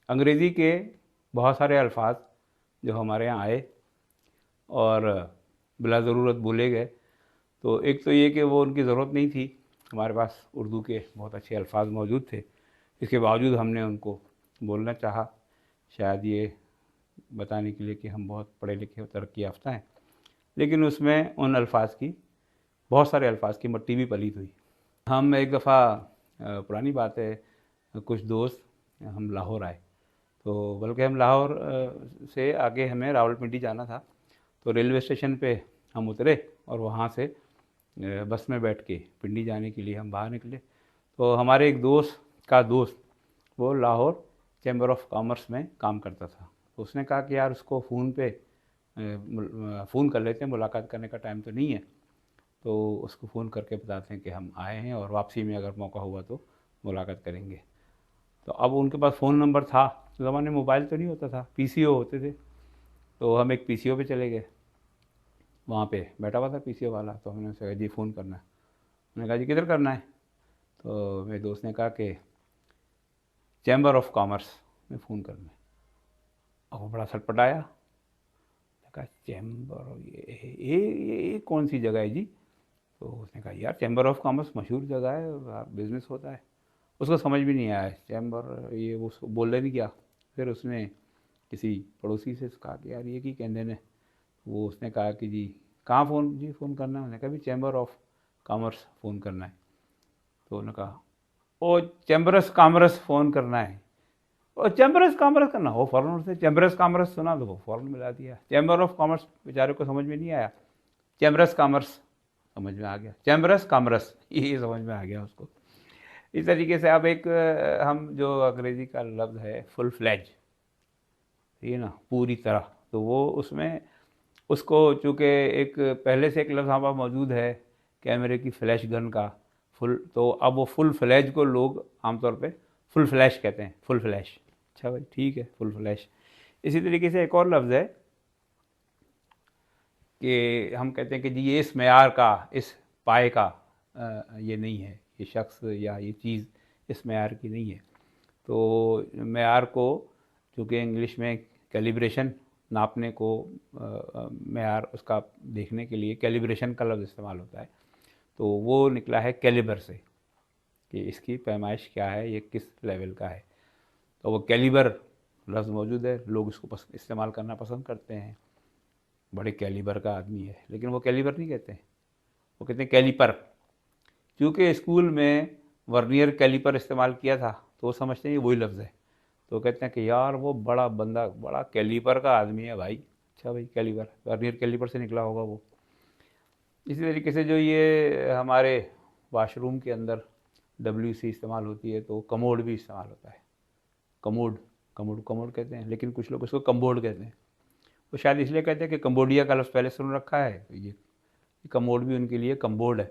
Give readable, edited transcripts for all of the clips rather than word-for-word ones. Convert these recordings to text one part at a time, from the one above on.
अंग्रेज़ी के बहुत सारे अल्फाज जो हमारे यहाँ आए और बिला ज़रूरत बोले गए। तो एक तो ये कि वो उनकी ज़रूरत नहीं थी, हमारे पास उर्दू के बहुत अच्छे अल्फाज मौजूद थे, इसके बावजूद हमने उनको बोलना चाहा, शायद ये बताने के लिए कि हम बहुत पढ़े लिखे और तरक्की याफ्ता हैं। लेकिन उसमें उन अल्फाज की, बहुत सारे अल्फाज की मट्टी भी पलीत हुई। हम एक दफ़ा, पुरानी बात है, कुछ दोस्त हम लाहौर आए, तो बल्कि हम लाहौर से आगे हमें रावलपिंडी जाना था। तो रेलवे स्टेशन पे हम उतरे और वहाँ से बस में बैठ के पिंडी जाने के लिए हम बाहर निकले। तो हमारे एक दोस्त का दोस्त वो लाहौर चैम्बर ऑफ कॉमर्स में काम करता था। तो उसने कहा कि यार उसको फ़ोन पे फ़ोन कर लेते हैं, मुलाकात करने का टाइम तो नहीं है, तो उसको फ़ोन करके बताते हैं कि हम आए हैं और वापसी में अगर मौका हुआ तो मुलाकात करेंगे। तो अब उनके पास फ़ोन नंबर था, उस ज़माने में मोबाइल तो नहीं होता था, पीसीओ होते थे। तो हम एक पीसीओ पे चले गए, वहाँ पे बैठा हुआ था पीसीओ वाला। तो हमने उससे कहा जी फ़ोन करना है। मैंने कहा जी किधर करना है? तो मेरे दोस्त ने कहा कि चैम्बर ऑफ कॉमर्स में फ़ोन करना है। अब वो बड़ा सटपटाया, कहा चैम्बर, ये कौन सी जगह है जी? तो उसने कहा यार चैम्बर ऑफ कॉमर्स मशहूर जगह है, बिज़नेस होता है। उसको समझ भी नहीं आया चैम्बर, ये वो बोलने नहीं गया। फिर उसने किसी पड़ोसी से कहा कि यार ये की कहते हैं। वो उसने कहा कि जी कहाँ फ़ोन करना है? मैंने कहा भी चैम्बर ऑफ कॉमर्स फ़ोन करना है। तो उन्होंने कहा ओ चैम्बरस कॉमर्स फ़ोन करना है, और चैम्बरस कॉमर्स करना हो, फ़ौरन से चैम्बरस कॉमर्स सुना तो वो फ़ौरन मिला दिया। चैम्बर ऑफ कॉमर्स बेचारे को समझ में नहीं आया, चैम्बरस कॉमर्स समझ में आ गया, चैम्बरस कॉमर्स ये समझ में आ गया उसको। इस तरीके से अब एक हम जो अंग्रेज़ी का लफ्ज़ है फुल फ्लैज, ये ना पूरी तरह, तो वो उसमें उसको चूँकि एक पहले से एक लफ्ज़ हमारे पास मौजूद है कैमरे की फ्लैश गन का फुल, तो अब वो फुल फ्लैज को लोग आमतौर पे फुल फ्लैश कहते हैं, फुल फ्लैश। अच्छा भाई ठीक है, फुल फ्लैश। इसी तरीके से एक और लफ्ज़ है कि हम कहते हैं कि जी ये इस मेयार का, इस पाए का ये नहीं है, ये शख्स या ये चीज़ इस मेयार की नहीं है। तो मेयार को चूँकि इंग्लिश में कैलिब्रेशन, नापने को मेयार उसका देखने के लिए कैलिब्रेशन का लफ्ज़ इस्तेमाल होता है। तो वो निकला है कैलिबर से कि इसकी पैमाइश क्या है, ये किस लेवल का है। तो वो कैलिबर लफ्ज़ मौजूद है, लोग इसको इस्तेमाल करना पसंद करते हैं, बड़े कैलिबर का आदमी है, लेकिन वो कैलिबर नहीं कहते हैं, वो कहते हैं कैलिपर। क्योंकि स्कूल में वर्नियर कैलिपर इस्तेमाल किया था तो वो समझते हैं ये वही लफ्ज़ है। तो कहते हैं कि यार वो बड़ा बंदा बड़ा कैलिपर का आदमी है भाई। अच्छा भाई कैलिपर, वर्नियर कैलिपर से निकला होगा वो। इसी तरीके से जो ये हमारे वाशरूम के अंदर WC इस्तेमाल होती है, तो कमोड भी इस्तेमाल होता है। कमोड, कमोड कमोड कहते हैं, लेकिन कुछ लोग उसको कम्बोर्ड कहते हैं। वो शायद इसलिए कहते हैं कि कम्बोडिया का लफ्ज़ पहले सुन रखा है, तो ये कमोड भी उनके लिए कम्बोर्ड है।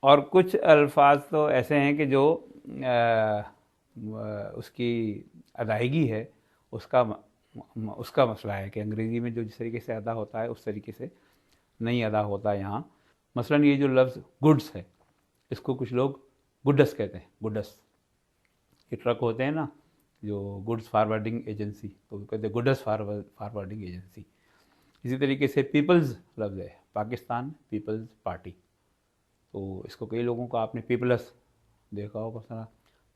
और कुछ अल्फाज तो ऐसे हैं कि जो उसकी अदायगी है, उसका उसका मसला है कि अंग्रेज़ी में जो जिस तरीके से अदा होता है उस तरीके से नहीं अदा होता यहाँ। मसलन ये जो लफ्ज़ गुड्स है, इसको कुछ लोग गुड्स कहते हैं, गुड्स। ये ट्रक होते हैं ना जो गुड्स फारवर्डिंग एजेंसी, तो वो कहते हैं गुड्स फारवर्डिंग एजेंसी। इसी तरीके से पीपल्स लफ्ज़ है, पाकिस्तान पीपल्स पार्टी, तो इसको कई लोगों को आपने पीपल्स देखा होगा सुना,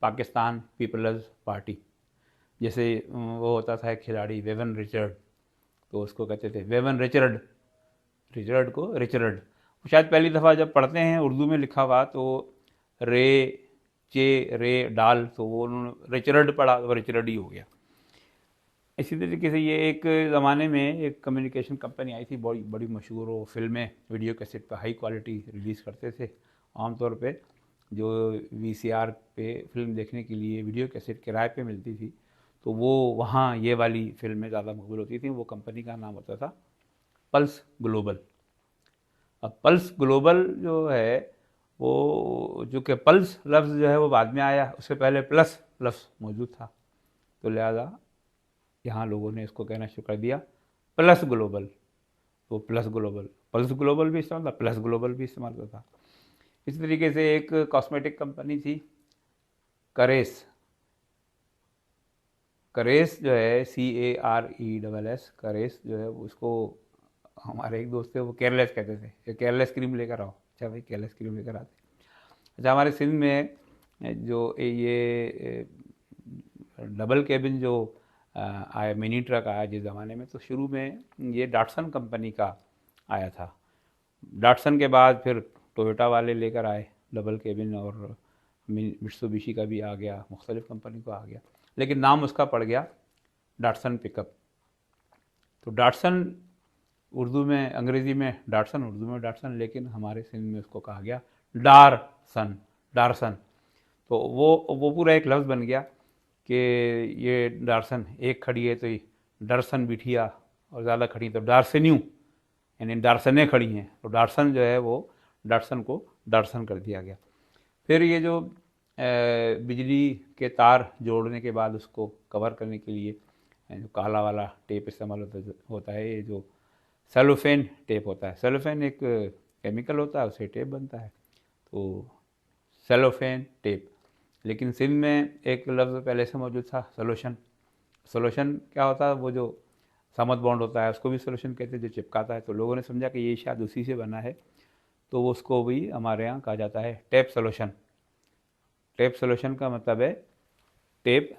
पाकिस्तान पीपल्स पार्टी। जैसे वो होता था एक खिलाड़ी वेवन रिचर्ड, तो उसको कहते थे वेवन रिचर्ड, रिचर्ड को रिचर्ड। शायद पहली दफ़ा जब पढ़ते हैं उर्दू में लिखा हुआ तो रे चे रे डाल, तो वो उन्होंने रिचर्ड पढ़ा तो रिचर्ड ही हो गया। इसी तरीके से ये एक ज़माने में एक कम्युनिकेशन कंपनी आई थी बड़ी बड़ी मशहूर, वो फिल्में वीडियो कैसेट पर हाई क्वालिटी रिलीज़ करते थे। आमतौर पे जो VCR पे फिल्म देखने के लिए वीडियो कैसेट किराए पे मिलती थी, तो वो वहाँ ये वाली फिल्में ज़्यादा मकबूल होती थी। वो कंपनी का नाम होता था पल्स ग्लोबल। अब पल्स ग्लोबल जो है वो, जो कि पल्स लफ्ज़ जो है वो बाद में आया, उससे पहले प्लस लफ्ज़ मौजूद था, तो लिहाजा यहाँ लोगों ने इसको कहना शुरू कर दिया प्लस ग्लोबल। तो प्लस ग्लोबल, पल्स ग्लोबल भी इस्तेमाल था, प्लस ग्लोबल भी इस्तेमाल होता था। इसी तरीके से एक कॉस्मेटिक कंपनी थी करेस, करेस जो है CARESS, करेस जो है उसको हमारे एक दोस्त थे वो केयरलेस कहते थे, ये केयरलेस क्रीम लेकर आओ। अच्छा भाई केयरलेस क्रीम लेकर आते। अच्छा हमारे सिंध में जो ये डबल केबिन जो आया, मिनी ट्रक आया जिस ज़माने में, तो शुरू में ये डाटसन कंपनी का आया था। डाटसन के बाद फिर टोयोटा वाले लेकर आए डबल केबिन, और मित्सुबिशी का भी आ गया, मुख्तलिफ कंपनी को आ गया, लेकिन नाम उसका पड़ गया डाटसन पिकअप। तो डाटसन उर्दू में, अंग्रेज़ी में डाटसन, उर्दू में डाटसन, लेकिन हमारे सिंध में उसको कहा गया डारसन, डारसन। तो वो पूरा एक लफ्ज़ बन गया कि ये डारसन एक खड़ी है तो ये डरसन बिठिया, और ज़्यादा खड़ी तो डारसन्यू, यानी डारसनें खड़ी हैं, तो डारसन जो है वो डाटसन को डारसन कर दिया गया। फिर ये जो बिजली के तार जोड़ने के बाद उसको कवर करने के लिए जो काला वाला टेप इस्तेमाल होता है, ये जो सेलोफेन टेप होता है, सेलोफेन एक केमिकल होता है, उससे टेप बनता है, तो सेलोफेन टेप। लेकिन सिंध में एक लफ्ज़ पहले से मौजूद था, सोल्यूशन। सोल्यूशन क्या होता है, वो जो समद बॉन्ड होता है उसको भी सोल्यूशन कहते हैं, जो चिपकाता है। तो लोगों ने समझा कि ये शायद उसी से बना है, तो उसको भी हमारे यहाँ कहा जाता है टेप सोल्यूशन। टेप सोल्यूशन का मतलब है टेप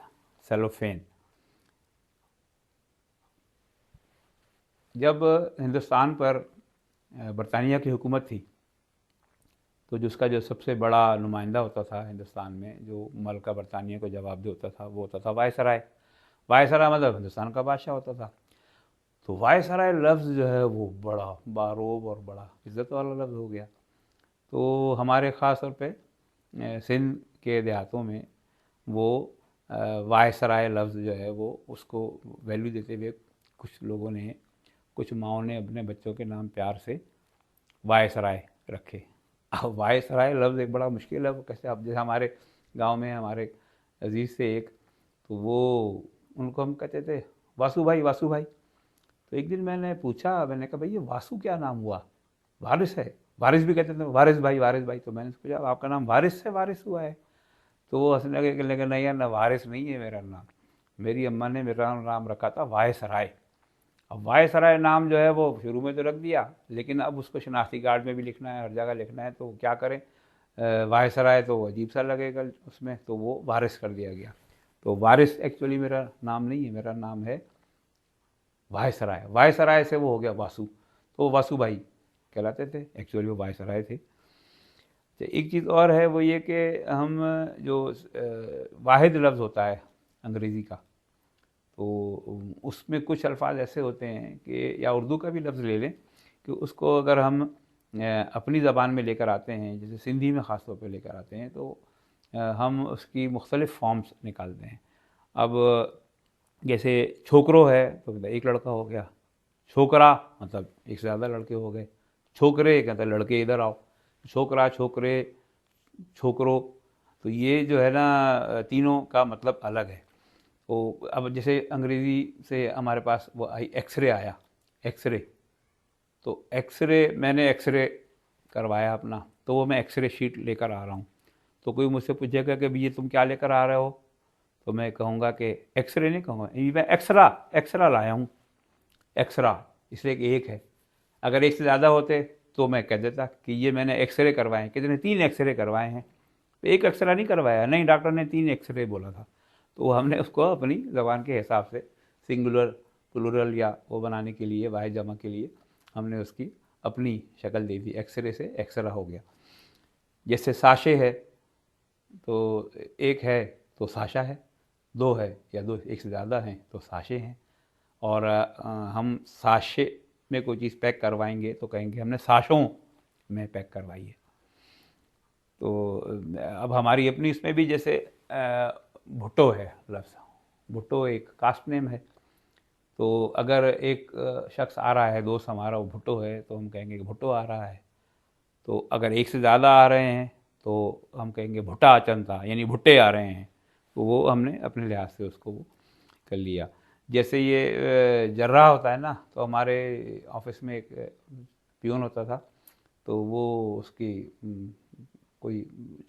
सेलोफेन। जब हिंदुस्तान पर बरतानिया की हुकूमत थी, तो जिसका जो सबसे बड़ा नुमाइंदा होता था हिंदुस्तान में, जो मलका बरतानिया को जवाब दे होता था, वो होता था वायसराय। वायसराय मतलब हिंदुस्तान का बादशाह होता था। तो वायसराय लफ्ज़ जो है वो बड़ा बारोब और बड़ा इज़्ज़त वाला लफ्ज़ हो गया। तो हमारे ख़ास तौर पे सिंध के देहातों में वो वायसराय लफ्ज़ जो है वो उसको वैल्यू देते हुए कुछ लोगों ने, कुछ माओं ने अपने बच्चों के नाम प्यार से वायसराय रखे। अब वायसराय लफ्ज़ एक बड़ा मुश्किल है, वो कैसे, अब जैसे हमारे गांव में हमारे अजीज़ से एक, तो वो उनको हम कहते थे वासु भाई, वासु भाई। तो एक दिन मैंने पूछा, मैंने कहा भाई ये वासु क्या नाम हुआ, वारिस है, वारिस भी कहते थे, वारिस भाई, वारिस भाई। तो मैंने पूछा आपका नाम वारिस से वारिस हुआ है? तो वो हंसने लगे, कहने लगे नहीं यार, ना वारिस नहीं है मेरा नाम, मेरी अम्मा ने मेरा नाम रखा था वायसराय। अब वायसराय नाम जो है वो शुरू में तो रख दिया, लेकिन अब उसको शनाख्ती कार्ड में भी लिखना है, हर जगह लिखना है, तो क्या करें, वायसराय तो अजीब सा लगेगा उसमें, तो वो वारिस कर दिया गया। तो वारिस एक्चुअली मेरा नाम नहीं है, मेरा नाम है वायसराय। वायसराय से वो हो गया वासु, तो वासु भाई कहलाते थे, एक्चुअली वो वायसराय थे। एक चीज़ और है, वो ये कि हम जो वाहिद लफ्ज़ होता है अंग्रेज़ी का, तो उसमें कुछ अल्फाज ऐसे होते हैं कि, या उर्दू का भी लफ्ज़ ले लें, कि उसको अगर हम अपनी ज़बान में लेकर आते हैं, जैसे सिंधी में ख़ास तौर पे लेकर आते हैं, तो हम उसकी मुख्तलिफ़ फॉर्म्स निकालते हैं। अब जैसे छोकरो है तो मतलब एक लड़का हो गया, छोकरा मतलब एक से ज़्यादा लड़के हो गए, छोकरे कहते लड़के इधर आओ, छोकरा, छोकरे, छोकरो। तो ये जो है ना तीनों का मतलब अलग है। तो अब जैसे अंग्रेज़ी से हमारे पास वो आई एक्सरे आया, एक्सरे, तो एक्सरे मैंने एक्सरे करवाया अपना, तो वो मैं एक्सरे शीट लेकर आ रहा हूँ। तो कोई मुझसे पूछेगा कि भैया तुम क्या लेकर आ रहे हो, तो मैं कहूँगा कि एक्सरे नहीं कहूँगा, ये मैं एक्सरा, एक्सरा लाया हूँ। एक्सरा इसलिए कि एक है, अगर एक से ज़्यादा होते तो मैं कह देता कि ये मैंने एक्सरे करवाए हैं, कितने, 3 एक्सरे करवाए हैं। तो एक एक्सरा नहीं करवाया, नहीं डॉक्टर ने 3 एक्सरे बोला था। तो हमने उसको अपनी ज़बान के हिसाब से सिंगुलर, प्लूरल या वो बनाने के लिए, वाहिद जमा के लिए हमने उसकी अपनी शक्ल दे दी, एक्सरे से एक्सरा हो गया। जैसे साशे है, तो एक है तो साशा है, दो है या दो एक से ज़्यादा हैं तो साशे हैं। और हम साशे में कोई चीज़ पैक करवाएंगे तो कहेंगे हमने साशों में पैक करवाई है। तो अब हमारी अपनी इसमें भी जैसे भुट्टो है लफ्ज़, भुट्टो एक कास्ट नेम है। तो अगर एक शख्स आ रहा है, दोस्त हमारा, वो भुट्टो है, तो हम कहेंगे कि भुट्टो आ रहा है। तो अगर एक से ज़्यादा आ रहे हैं तो हम कहेंगे भुट्टा चंता, यानी भुट्टे आ रहे हैं। तो वो हमने अपने लिहाज से उसको वो कर लिया। जैसे ये जर्रा होता है ना, तो हमारे ऑफिस में एक पियून होता था, तो वो उसकी कोई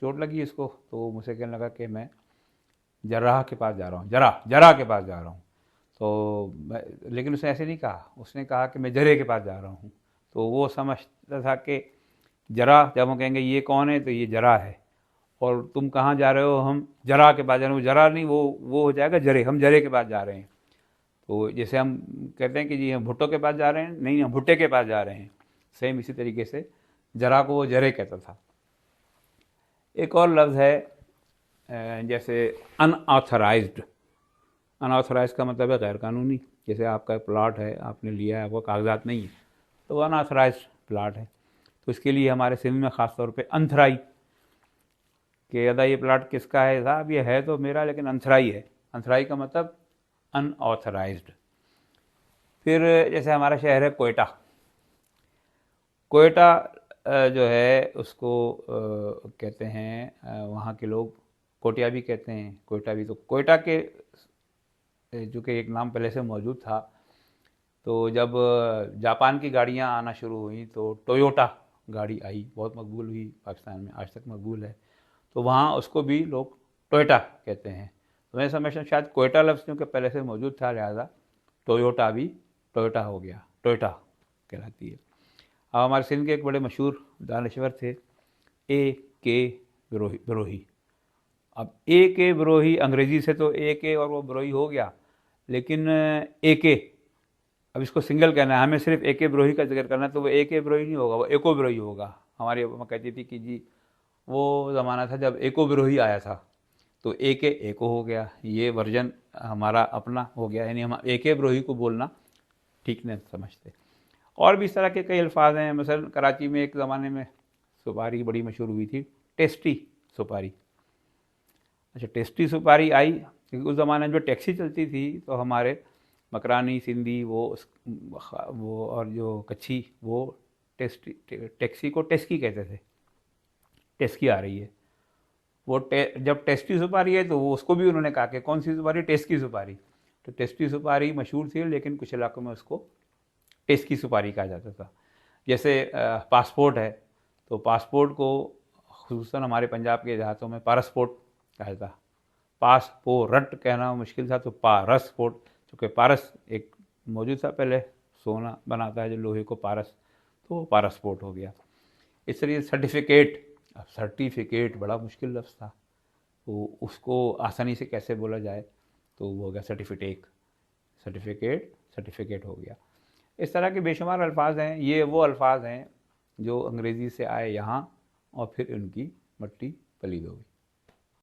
चोट लगी इसको, तो वो मुझसे कहने लगा कि मैं जर्राह के पास जा रहा हूँ, जरा के पास जा रहा हूँ। तो लेकिन उसने ऐसे नहीं कहा, उसने कहा कि मैं जरे के पास जा रहा हूँ। तो वो समझता था कि जरा, जब हम कहेंगे ये कौन है तो ये जरा है, और तुम कहाँ जा रहे हो, हम जरा के पास जा रहे हो, जरा नहीं, वो हो जाएगा जरे, हम जरे के पास जा रहे हैं। तो जैसे हम कहते हैं कि जी हम भुट्टो के पास जा रहे हैं, नहीं हम भुट्टे के पास जा रहे हैं, सेम इसी तरीके से जरा को वो जरे कहता था। एक और लफ्ज़ है जैसे अनऑथराइज्ड। अनऑथराइज्ड का मतलब है गैर कानूनी। जैसे आपका प्लाट है, आपने लिया है, आपको कागजात नहीं है, तो अनऑथराइज्ड प्लाट है। तो इसके लिए हमारे सिंध में ख़ास तौर पे अंथराई कि अदा ये प्लाट किसका है साहब, ये है तो मेरा लेकिन अंथराई है। अंथराई का मतलब अनऑथराइज्ड। फिर जैसे हमारा शहर है कोयटा। कोयटा जो है उसको कहते हैं वहाँ के लोग कोटिया भी कहते हैं, कोयटा भी। तो कोयटा के जो कि एक नाम पहले से मौजूद था, तो जब जापान की गाड़ियाँ आना शुरू हुई तो टोयोटा गाड़ी आई, बहुत मकबूल हुई, पाकिस्तान में आज तक मकबूल है। तो वहाँ उसको भी लोग टोयोटा कहते हैं। तो मैं समझता हूँ शायद कोयटा लफ्ज़ क्योंकि पहले से मौजूद था, लिहाजा टोयोटा भी टोयोटा हो गया, टोयोटा कहलाती है। अब हमारे सिंध के एक बड़े मशहूर दानश्वर थे ए के बरोही। अब ए के बरोही अंग्रेज़ी से तो ए के और वो बरोही हो गया, लेकिन ए के, अब इसको सिंगल कहना है, हमें सिर्फ ए के बरोही का जिक्र करना है, तो वो ए के बरोही नहीं होगा, वो एको बरोही होगा। हमारी अम्मा कहती थी कि जी वो ज़माना था जब एको बरोही आया था, तो ए के एको हो गया, ये वर्जन हमारा अपना हो गया, यानी हम ए के बरोही को बोलना ठीक नहीं समझते। और भी इस तरह के कई अल्फाज हैं। मसलन कराची में एक ज़माने में सुपारी बड़ी मशहूर हुई थी, टेस्टी सुपारी। अच्छा, टेस्टी सुपारी आई क्योंकि उस ज़माने में जो टैक्सी चलती थी तो हमारे मकरानी, सिंधी, वो और जो कच्छी, वो टैक्सी को टेस्की कहते थे। टेस्की आ रही है, वो जब टेस्टी सुपारी है तो वो उसको भी उन्होंने कहा कि कौन सी सुपारी, टेस्की सुपारी। तो टेस्टी सुपारी मशहूर थी, लेकिन कुछ इलाकों में उसको टेस्की सुपारी कहा जाता था। जैसे पासपोर्ट है, तो पासपोर्ट को खुसूसन हमारे पंजाब के देहातों में पारसपोर्ट कहा जाता। पासपोर्ट कहना मुश्किल था, तो पारसपोर्ट, चूँकि पारस एक मौजूद था पहले, सोना बनाता है जो लोहे को, पारस, तो वो पारसपोर्ट हो गया। इस तरीके सर्टिफिकेट, अब सर्टिफिकेट बड़ा मुश्किल लफ्ज़ था, तो उसको आसानी से कैसे बोला जाए, तो वो हो गया सर्टिफिकेट। सर्टिफिकेट सर्टिफिकेट हो गया। इस तरह के बेशुमार अल्फाज हैं। ये वो अल्फाज हैं जो अंग्रेज़ी से आए यहाँ और फिर उनकी मट्टी पलीद हो गई।